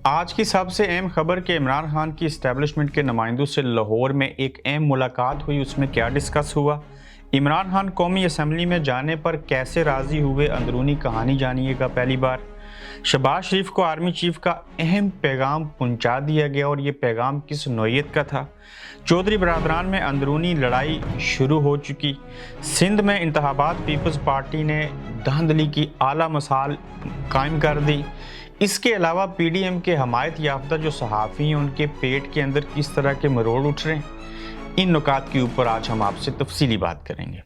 आज की सबसे अहम खबर कि इमरान खान की इस्टेब्लिशमेंट के नुमाइंदों से लाहौर में एक अहम मुलाकात हुई। उसमें क्या डिस्कस हुआ, इमरान खान कौमी असम्बली में जाने पर कैसे राज़ी हुए, अंदरूनी कहानी जानिएगा। पहली बार शहबाज शरीफ को आर्मी चीफ का अहम पैगाम पहुंचा दिया गया और ये पैगाम किस नौयत का था। चौधरी बरादरान में अंदरूनी लड़ाई शुरू हो चुकी। सिंध में इंतखाबात पीपल्स पार्टी ने धांधली की आला मिसाल कायम कर दी। इसके अलावा पीडीएम के हमायत याफ्ता जो सहाफ़ी हैं उनके पेट के अंदर किस तरह के मरोड़ उठ रहे हैं, इन नुकात के ऊपर आज हम आपसे तफसीली बात करेंगे।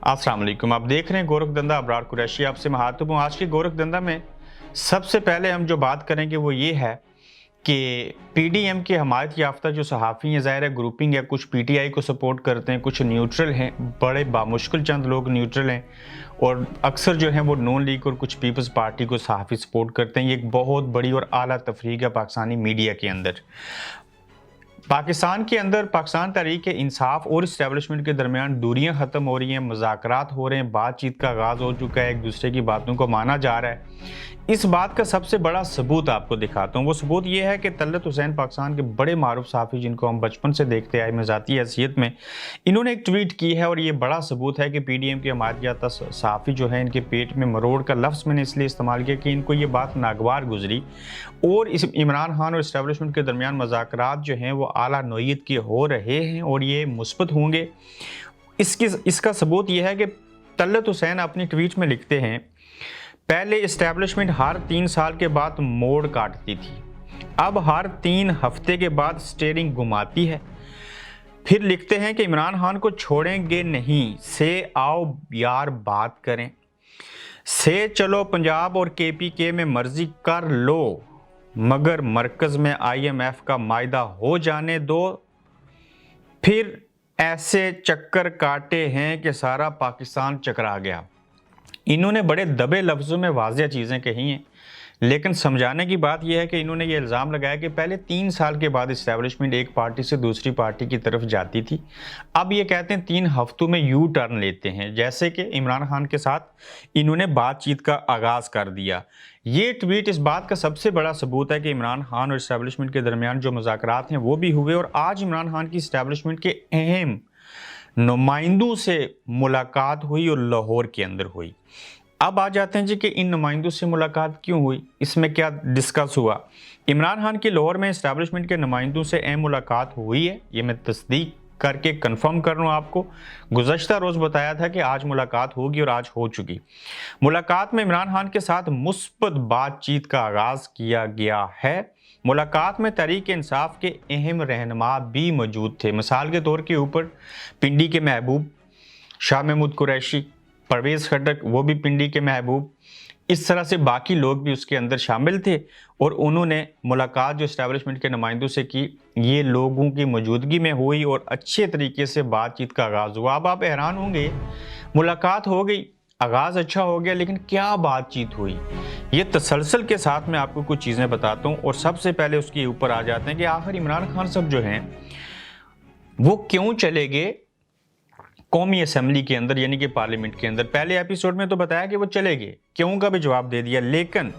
अस्सलाम वालेकुम, आप देख रहे हैं गोरख धंधा, अबरार कुरैशी आपसे मुखातिब हूँ। आज के गोरख धंधा में सबसे पहले हम जो बात करेंगे वो ये है कि पीडीएम के हमायत याफ्ता जो सहाफ़ी हैं, ज़ाहिर है ग्रुपिंग है, कुछ पीटीआई को सपोर्ट करते हैं, कुछ न्यूट्रल हैं, बड़े बामुश्किल चंद लोग न्यूट्रल हैं और अक्सर जो हैं वो नॉन लीग और कुछ पीपल्स पार्टी को सहाफ़ी सपोर्ट करते हैं। ये एक बहुत बड़ी और आला तफरीक है पाकिस्तानी मीडिया के अंदर। पाकिस्तान के अंदर पाकिस्तान तहरीक इंसाफ और इस्टेब्लिशमेंट के दरमियान दूरियां ख़त्म हो रही हैं, मुज़ाकरात हो रहे हैं, बातचीत का आगाज़ हो चुका है, एक दूसरे की बातों को माना जा रहा है। इस बात का सबसे बड़ा सबूत आपको दिखाता हूँ। वो सबूत ये है कि तलत हुसैन पाकिस्तान के बड़े मारूफ सहाफ़ी जिनको हम बचपन से देखते आए मज़ाती हैसियत में, इन्होंने एक ट्वीट की है और ये बड़ा सबूत है कि पीडीएम के हमायत याफ्ता सहाफ़ी जो है इनके पेट में मरोड़ का लफ्ज़ मैंने इसलिए इस्तेमाल किया कि इनको ये बात नागवार गुजरी और इस इमरान खान और इस्टेब्लिशमेंट के दरमियान मुज़ाकरात जो हैं वो आला नौयत के हो रहे हैं और ये मुस्बत होंगे। इसका सबूत ये है कि तलत हुसैन अपनी ट्वीट में लिखते हैं, पहले इस्टेब्लिशमेंट हर 3 साल के बाद मोड़ काटती थी, अब हर 3 हफ्ते के बाद स्टीयरिंग घुमाती है। फिर लिखते हैं कि इमरान खान को छोड़ेंगे नहीं, से आओ यार बात करें, से चलो पंजाब और केपीके में मर्जी कर लो, मगर मरकज़ में आईएमएफ का मायदा हो जाने दो। फिर ऐसे चक्कर काटे हैं कि सारा पाकिस्तान चकरा गया। इन्होंने बड़े दबे लफ्ज़ों में वाज़िह चीज़ें कही हैं, लेकिन समझाने की बात यह है कि इन्होंने ये इल्ज़ाम लगाया कि पहले 3 साल के बाद इस्टेब्लिशमेंट एक पार्टी से दूसरी पार्टी की तरफ जाती थी, अब ये कहते हैं 3 हफ्तों में यू टर्न लेते हैं, जैसे कि इमरान खान के साथ इन्होंने बातचीत का आगाज़ कर दिया। ये ट्वीट इस बात का सबसे बड़ा सबूत है कि इमरान खान और इस्टेब्लिशमेंट के दरमियान जो मुज़ाकरात हैं वो भी हुए और आज इमरान खान की इस्टेब्लिशमेंट के अहम नुमाइंदों से मुलाकात हुई और लाहौर के अंदर हुई। अब आ जाते हैं जी कि इन नुमाइंदों से मुलाकात क्यों हुई, इसमें क्या डिस्कस हुआ। इमरान खान की लाहौर में इस्टेब्लिशमेंट के नुमाइंदों से अहम मुलाकात हुई है, ये मैं तस्दीक करके कंफर्म कर रहा हूँ आपको। गुज़श्ता रोज़ बताया था कि आज मुलाकात होगी और आज हो चुकी। मुलाकात में इमरान खान के साथ मुस्बत बातचीत का आगाज़ किया गया है। मुलाकात में तहरीक इंसाफ के अहम रहनुमा भी मौजूद थे। मिसाल के तौर के ऊपर पिंडी के महबूब शाह महमूद कुरैशी, परवेज़ खट्टक वो भी पिंडी के महबूब, इस तरह से बाकी लोग भी उसके अंदर शामिल थे और उन्होंने मुलाकात जो इस्टेब्लिशमेंट के नुमाइंदों से की, ये लोगों की मौजूदगी में हुई और अच्छे तरीके से बातचीत का आगाज़ हुआ। अब आप हैरान होंगे, मुलाकात हो गई, आगाज़ अच्छा हो गया, लेकिन क्या बातचीत हुई, ये तसलसल के साथ मैं आपको कुछ चीज़ें बताता हूँ। और सबसे पहले उसके ऊपर आ जाते हैं कि आखिर इमरान खान साहब जो हैं वो क्यों चले गए कौमी असम्बली के अंदर, यानी कि पार्लियामेंट के अंदर। पहले एपिसोड में तो बताया कि वो चले गए, क्यों का भी जवाब दे दिया, लेकिन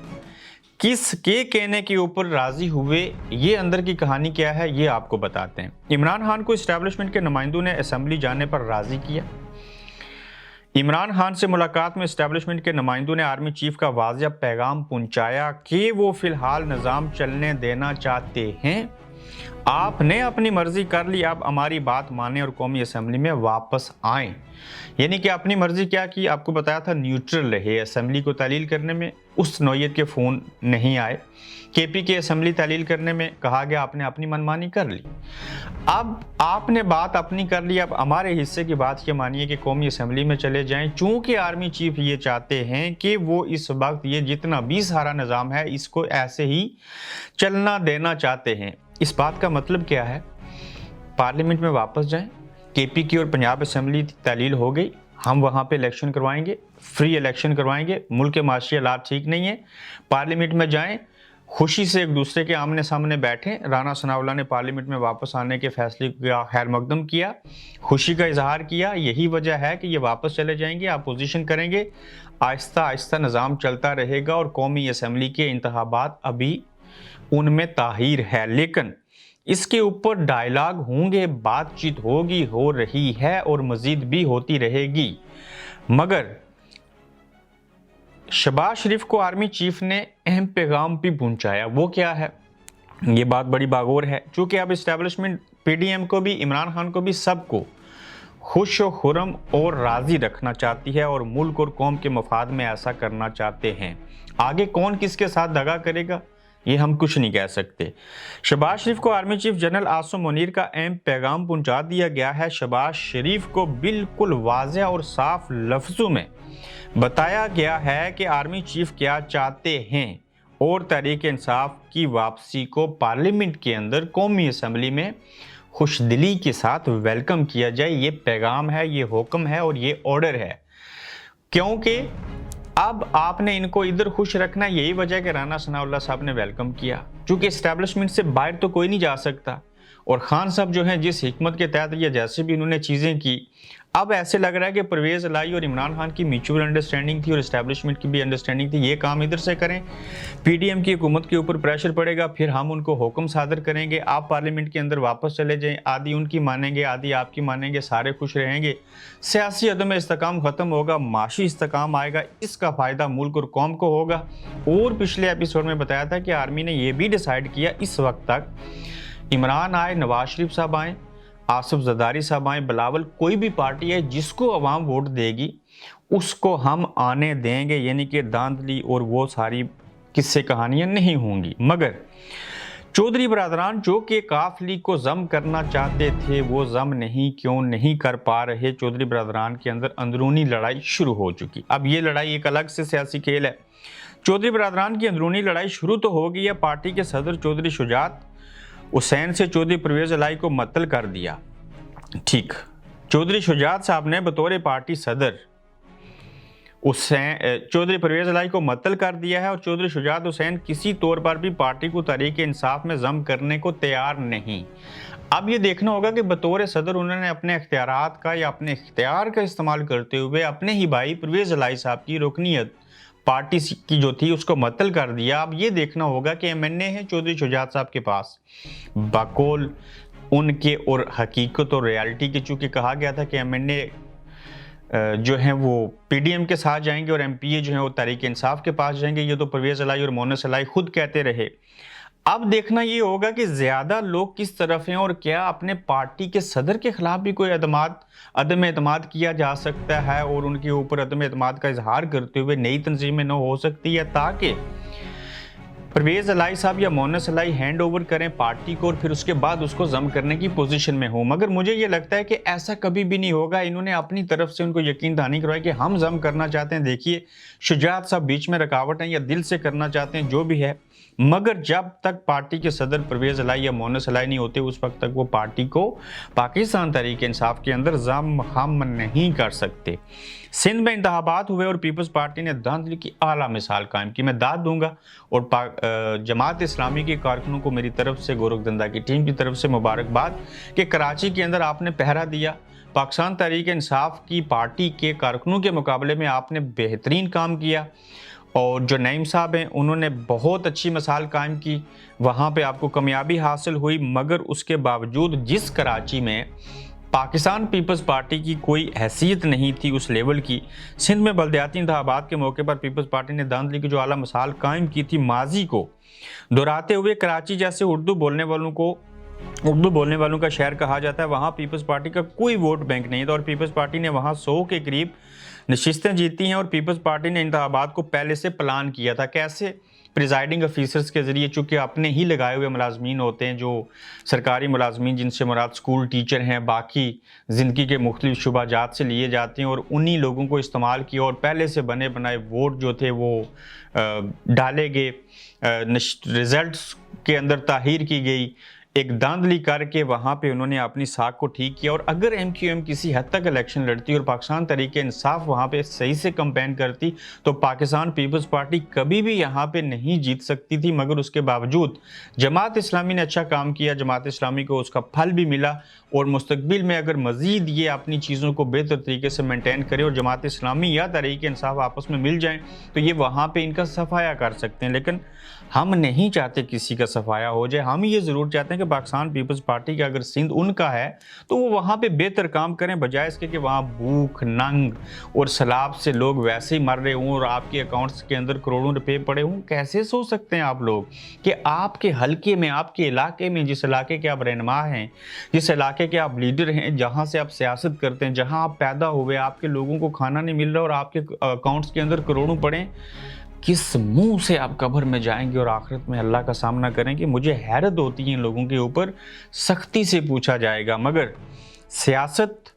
किस के कहने के ऊपर राजी हुए, ये अंदर की कहानी क्या है, ये आपको बताते हैं। इमरान खान को इस्टेब्लिशमेंट के नुमाइंदों ने असम्बली जाने पर राजी किया। इमरान खान से मुलाकात में इस्टेब्लिशमेंट के नुमाइंदों ने आर्मी चीफ का वाज़िह पैगाम पहुंचाया कि वो फ़िलहाल निज़ाम चलने देना चाहते हैं, आपने अपनी मर्जी कर ली, आप हमारी बात माने और कौमी असम्बली में वापस आएँ। यानी कि अपनी मर्जी क्या की, आपको बताया था न्यूट्रल रहे, असम्बली को तालील करने में उस नौयत के फ़ोन नहीं आए। केपी के असम्बली तालील करने में कहा गया आपने अपनी मनमानी कर ली। अब आपने बात अपनी कर ली, अब हमारे हिस्से की बात ये मानिए कि कौमी असम्बली में चले जाएं। चूँकि आर्मी चीफ ये चाहते हैं कि वो इस वक्त ये जितना भी सारा निज़ाम है इसको ऐसे ही चलना देना चाहते हैं। इस बात का मतलब क्या है, पार्लियामेंट में वापस जाएं, केपी की और पंजाब असम्बली तालील हो गई, हम वहाँ पे इलेक्शन करवाएंगे, फ्री इलेक्शन करवाएंगे, मुल्क के माशी हालात ठीक नहीं है, पार्लियामेंट में जाएं, खुशी से एक दूसरे के आमने सामने बैठे। राना सनाउल्लाह ने पार्लियामेंट में वापस आने के फैसले का खैर मकदम किया, खुशी का इजहार किया। यही वजह है कि ये वापस चले जाएंगे, अपोजिशन करेंगे, आहिस्ता आहिस्ता निज़ाम चलता रहेगा और कौमी असम्बली के इंतखाबात अभी उनमें ताहीर है। लेकिन इसके ऊपर डायलॉग होंगे, बातचीत होगी, हो रही है और मज़ीद भी होती रहेगी। मगर शहबाज शरीफ को आर्मी चीफ ने अहम पैगाम भी पहुंचाया। वो क्या है? ये बात बड़ी बागौर है, चूँकि अब इस्टेब्लिशमेंट पीडीएम को भी, इमरान खान को भी, सबको खुश व खुरम और राज़ी रखना चाहती है और मुल्क और कौम के मफाद में ऐसा करना चाहते हैं। आगे कौन किसके साथ दगा करेगा ये हम कुछ नहीं कह सकते। शहबाज शरीफ को army chief general Asim Munir का अहम पैगाम पहुंचा दिया गया है। शहबाज शरीफ को बिल्कुल वाज़ेह और साफ लफ्ज़ों में बताया गया है कि आर्मी चीफ क्या चाहते हैं और तहरीक इंसाफ की वापसी को पार्लियामेंट के अंदर कौमी असम्बली में खुशदिली के साथ वेलकम किया जाए। ये पैगाम है, ये हुक्म है और ये ऑर्डर है, क्योंकि अब आपने इनको इधर खुश रखना। यही वजह है कि राना सनाउल्लाह साहब ने वेलकम किया, क्योंकि इस्टेब्लिशमेंट से बाहर तो कोई नहीं जा सकता। और खान साहब जो हैं, जिस हिकमत के तहत ये जैसे भी इन्होंने चीज़ें की, अब ऐसे लग रहा है कि परवेज़ इलाही और इमरान खान की म्यूचुअल अंडरस्टैंडिंग थी और इस्टेब्लिशमेंट की भी अंडरस्टैंडिंग थी, ये काम इधर से करें, पीडीएम की हुकूमत के ऊपर प्रेशर पड़ेगा, फिर हम उनको हुक्म सादर करेंगे, आप पार्लियामेंट के अंदर वापस चले जाएं, आधी उनकी मानेंगे, आधी आपकी मानेंगे, सारे खुश रहेंगे, सियासी अदम इस्तेकाम ख़त्म होगा, माशी इस्तेकाम आएगा, इसका फ़ायदा मुल्क और कौम को होगा। और पिछले एपिसोड में बताया था कि आर्मी ने यह भी डिसाइड किया, इस वक्त तक इमरान आए, नवाज शरीफ साहब आए, आसिफ जरदारी साहब आए, बिलावल, कोई भी पार्टी है जिसको अवाम वोट देगी उसको हम आने देंगे, यानी कि धांधली और वो सारी किस्से कहानियां नहीं होंगी। मगर चौधरी बरादरान जो कि काफली को जम करना चाहते थे, वो जम क्यों नहीं कर पा रहे। चौधरी बरादरान के अंदर अंदरूनी लड़ाई शुरू हो चुकी। अब ये लड़ाई एक अलग से सियासी खेल है। चौधरी बरादरान की अंदरूनी लड़ाई शुरू तो हो गई है। पार्टी के सदर चौधरी शुजात हुसैन से चौधरी परवेज़ इलाही को मुअत्तल कर दिया। ठीक, चौधरी शुजात साहब ने बतौर पार्टी सदर चौधरी परवेज़ इलाही को मुअत्तल कर दिया है और चौधरी शुजात हुसैन किसी तौर पर भी पार्टी को तहरीक इंसाफ में जम करने को तैयार नहीं। अब ये देखना होगा कि बतौर सदर उन्होंने अपने इख्तियारात का या अपने इख्तियार का इस्तेमाल करते हुए अपने ही भाई परवेज़ इलाही साहब की रुकनीत पार्टी की जो थी उसको मुअत्तल कर दिया। अब ये देखना होगा कि एमएनए है चौधरी शुजात साहब के पास, बकौल उनके और हकीकत और रियलिटी के, चूँकि कहा गया था कि एमएनए जो हैं वो पीडीएम के साथ जाएंगे और एमपीए जो हैं वो तहरीक इंसाफ के पास जाएंगे। ये तो परवेज़ इलाही और मोनस इलाही खुद कहते रहे। अब देखना ये होगा कि ज़्यादा लोग किस तरफ हैं और क्या अपने पार्टी के सदर के खिलाफ भी कोई अदम एतमाद किया जा सकता है और उनके ऊपर अदम एतमाद का इजहार करते हुए नई तंजीमें न हो सकती है, ताकि परवेज़ इलाही साहब या मोनस इलाही हैंड ओवर करें पार्टी को और फिर उसके बाद उसको जम करने की पोजीशन में हो। मगर मुझे ये लगता है कि ऐसा कभी भी नहीं होगा। इन्होंने अपनी तरफ से उनको यकीन दहानी करवाई कि हम जम करना चाहते हैं। देखिए, शुजात साहब बीच में रुकावट हैं या दिल से करना चाहते हैं, जो भी है, मगर जब तक पार्टी के सदर परवेज़ इलाही या मोनस इलाही नहीं होते उस वक्त तक वो पार्टी को पाकिस्तान तहरीक इंसाफ के अंदर जम हम नहीं कर सकते। सिंध में इंतखाबात हुए और पीपल्स पार्टी ने धांधली की आला मिसाल कायम की। मैं दाद दूंगा और जमात इस्लामी के कारकुनों को मेरी तरफ से, गोरखधंधा की टीम की तरफ से मुबारकबाद कि कराची के अंदर आपने पहरा दिया। पाकिस्तान तहरीक इंसाफ की पार्टी के कारकुनों के मुकाबले में आपने बेहतरीन काम किया और जो नईम साहब हैं उन्होंने बहुत अच्छी मिसाल कायम की, वहाँ पे आपको कामयाबी हासिल हुई। मगर उसके बावजूद जिस कराची में पाकिस्तान पीपल्स पार्टी की कोई हैसियत नहीं थी उस लेवल की, सिंध में बल्दियाती इंतखाबात के मौके पर पीपल्स पार्टी ने धांधली की जो आला मिसाल कायम की थी, माजी को दोहराते हुए कराची जैसे उर्दू बोलने वालों का शहर कहा जाता है, वहाँ पीपल्स पार्टी का कोई वोट बैंक नहीं था और पीपल्स पार्टी ने वहाँ 100 के करीब नशिस्तें जीती हैं। और पीपल्स पार्टी ने इंतखाबात को पहले से प्लान किया था, कैसे? प्रिजाइडिंग ऑफिसर्स के ज़रिए, चूँकि अपने ही लगाए हुए मुलाजमीन होते हैं, जो सरकारी मुलाजमीन जिनसे मुराद स्कूल टीचर हैं, बाकी ज़िंदगी के मुख्तलिफ शुबाजात से लिए जाते हैं, और उन्हीं लोगों को इस्तेमाल किया और पहले से बने बनाए वोट जो थे वो डाले गए, रिज़ल्ट्स के अंदर ताहीर की गई, एक धांधली करके वहाँ पे उन्होंने अपनी साख को ठीक किया। और अगर MQM किसी हद तक इलेक्शन लड़ती और पाकिस्तान तरीके इंसाफ वहाँ पे सही से कंपेन करती तो पाकिस्तान पीपल्स पार्टी कभी भी यहाँ पे नहीं जीत सकती थी। मगर उसके बावजूद जमात इस्लामी ने अच्छा काम किया, जमात इस्लामी को उसका फल भी मिला। और मुस्तकबिल में अगर मज़ीद ये अपनी चीज़ों को बेहतर तरीके से मेंटेन करे और जमात इस्लामी या तहरीक इंसाफ आपस में मिल जाएं तो ये वहाँ पे इनका सफाया कर सकते हैं। लेकिन हम नहीं चाहते किसी का सफाया हो जाए। हम ये ज़रूर चाहते हैं कि पाकिस्तान पीपल्स पार्टी का अगर सिंध उनका है तो वो वहाँ पे बेहतर काम करें, बजाय इसके कि वहाँ भूख नंग और सैलाब से लोग वैसे ही मर रहे हों और आपके अकाउंट्स के अंदर करोड़ों रुपए पड़े हों। कैसे सोच सकते हैं आप लोग कि आपके हल्के में, आपके इलाके में, जिस इलाके के आप रहनुमा हैं, जिस इलाके के आप लीडर हैं, जहाँ से आप सियासत करते हैं, जहाँ आप पैदा हुए, आपके लोगों को खाना नहीं मिल रहा और आपके अकाउंट्स के अंदर करोड़ों पड़े, किस मुंह से आप कब्र में जाएंगे और आखिरत में अल्लाह का सामना करेंगे? मुझे हैरत होती है इन लोगों के ऊपर। सख्ती से पूछा जाएगा। मगर सियासत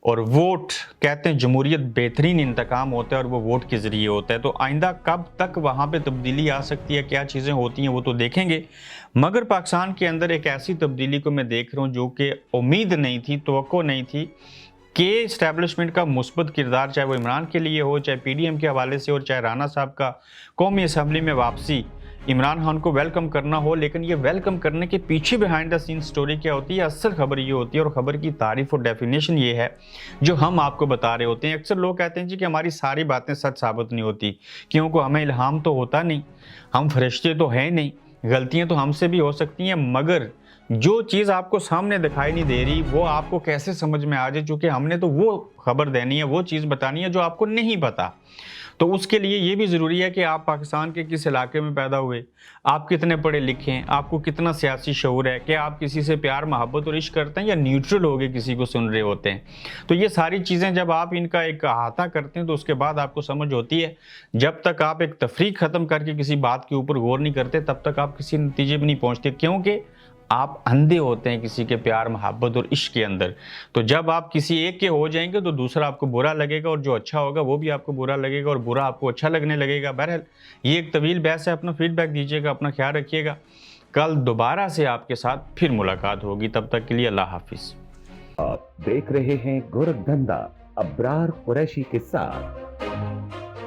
और वोट, कहते हैं जमहूरियत बेहतरीन इंतकाम होता है और वो वोट के ज़रिए होता है। तो आइंदा कब तक वहाँ पे तब्दीली आ सकती है, क्या चीज़ें होती हैं, वो तो देखेंगे। मगर पाकिस्तान के अंदर एक ऐसी तब्दीली को मैं देख रहा हूँ जो कि उम्मीद नहीं थी, तवक्को नहीं थी कि इस्टेब्लिशमेंट का मुस्बत किरदार, चाहे वो इमरान के लिए हो, चाहे PDM के हवाले से, और चाहे राना साहब का कौमी असम्बली में वापसी, इमरान खान को वेलकम करना हो। लेकिन ये वेलकम करने के पीछे बिहाइंड द सीन स्टोरी क्या होती है, असल खबर ये होती है। और ख़बर की तारीफ़ और डेफिनेशन ये है जो हम आपको बता रहे होते हैं। अक्सर लोग कहते हैं जी कि हमारी सारी बातें सच साबित नहीं होती, क्योंकि हमें इल्हाम तो होता नहीं, हम फरिश्ते तो हैं नहीं, गलतियाँ तो हमसे भी हो सकती हैं। मगर जो चीज़ आपको सामने दिखाई नहीं दे रही वो आपको कैसे समझ में आ जाए, चूँकि हमने तो वो खबर देनी है, वो चीज़ बतानी है जो आपको नहीं पता। तो उसके लिए ये भी ज़रूरी है कि आप पाकिस्तान के किस इलाके में पैदा हुए, आप कितने पढ़े लिखे हैं, आपको कितना सियासी शऊर है, कि आप किसी से प्यार मोहब्बत और इश्क करते हैं या न्यूट्रल हो गए किसी को सुन रहे होते हैं। तो ये सारी चीज़ें जब आप इनका एक अहाता करते हैं तो उसके बाद आपको समझ होती है। जब तक आप एक तफरीक ख़त्म करके किसी बात के ऊपर गौर नहीं करते तब तक आप किसी नतीजे में नहीं पहुँचते, क्योंकि आप अंधे होते हैं किसी के प्यार मोहब्बत और इश्क के अंदर। तो जब आप किसी एक के हो जाएंगे तो दूसरा आपको बुरा लगेगा और जो अच्छा होगा वो भी आपको बुरा लगेगा और बुरा आपको अच्छा लगने लगेगा। बहरहाल ये एक तवील बहस है। अपना फीडबैक दीजिएगा, अपना ख्याल रखिएगा। कल दोबारा से आपके साथ फिर मुलाकात होगी। तब तक के लिए अल्लाह हाफिज़। आप देख रहे हैं गोरखधंधा अब्रार कुरैशी के साथ।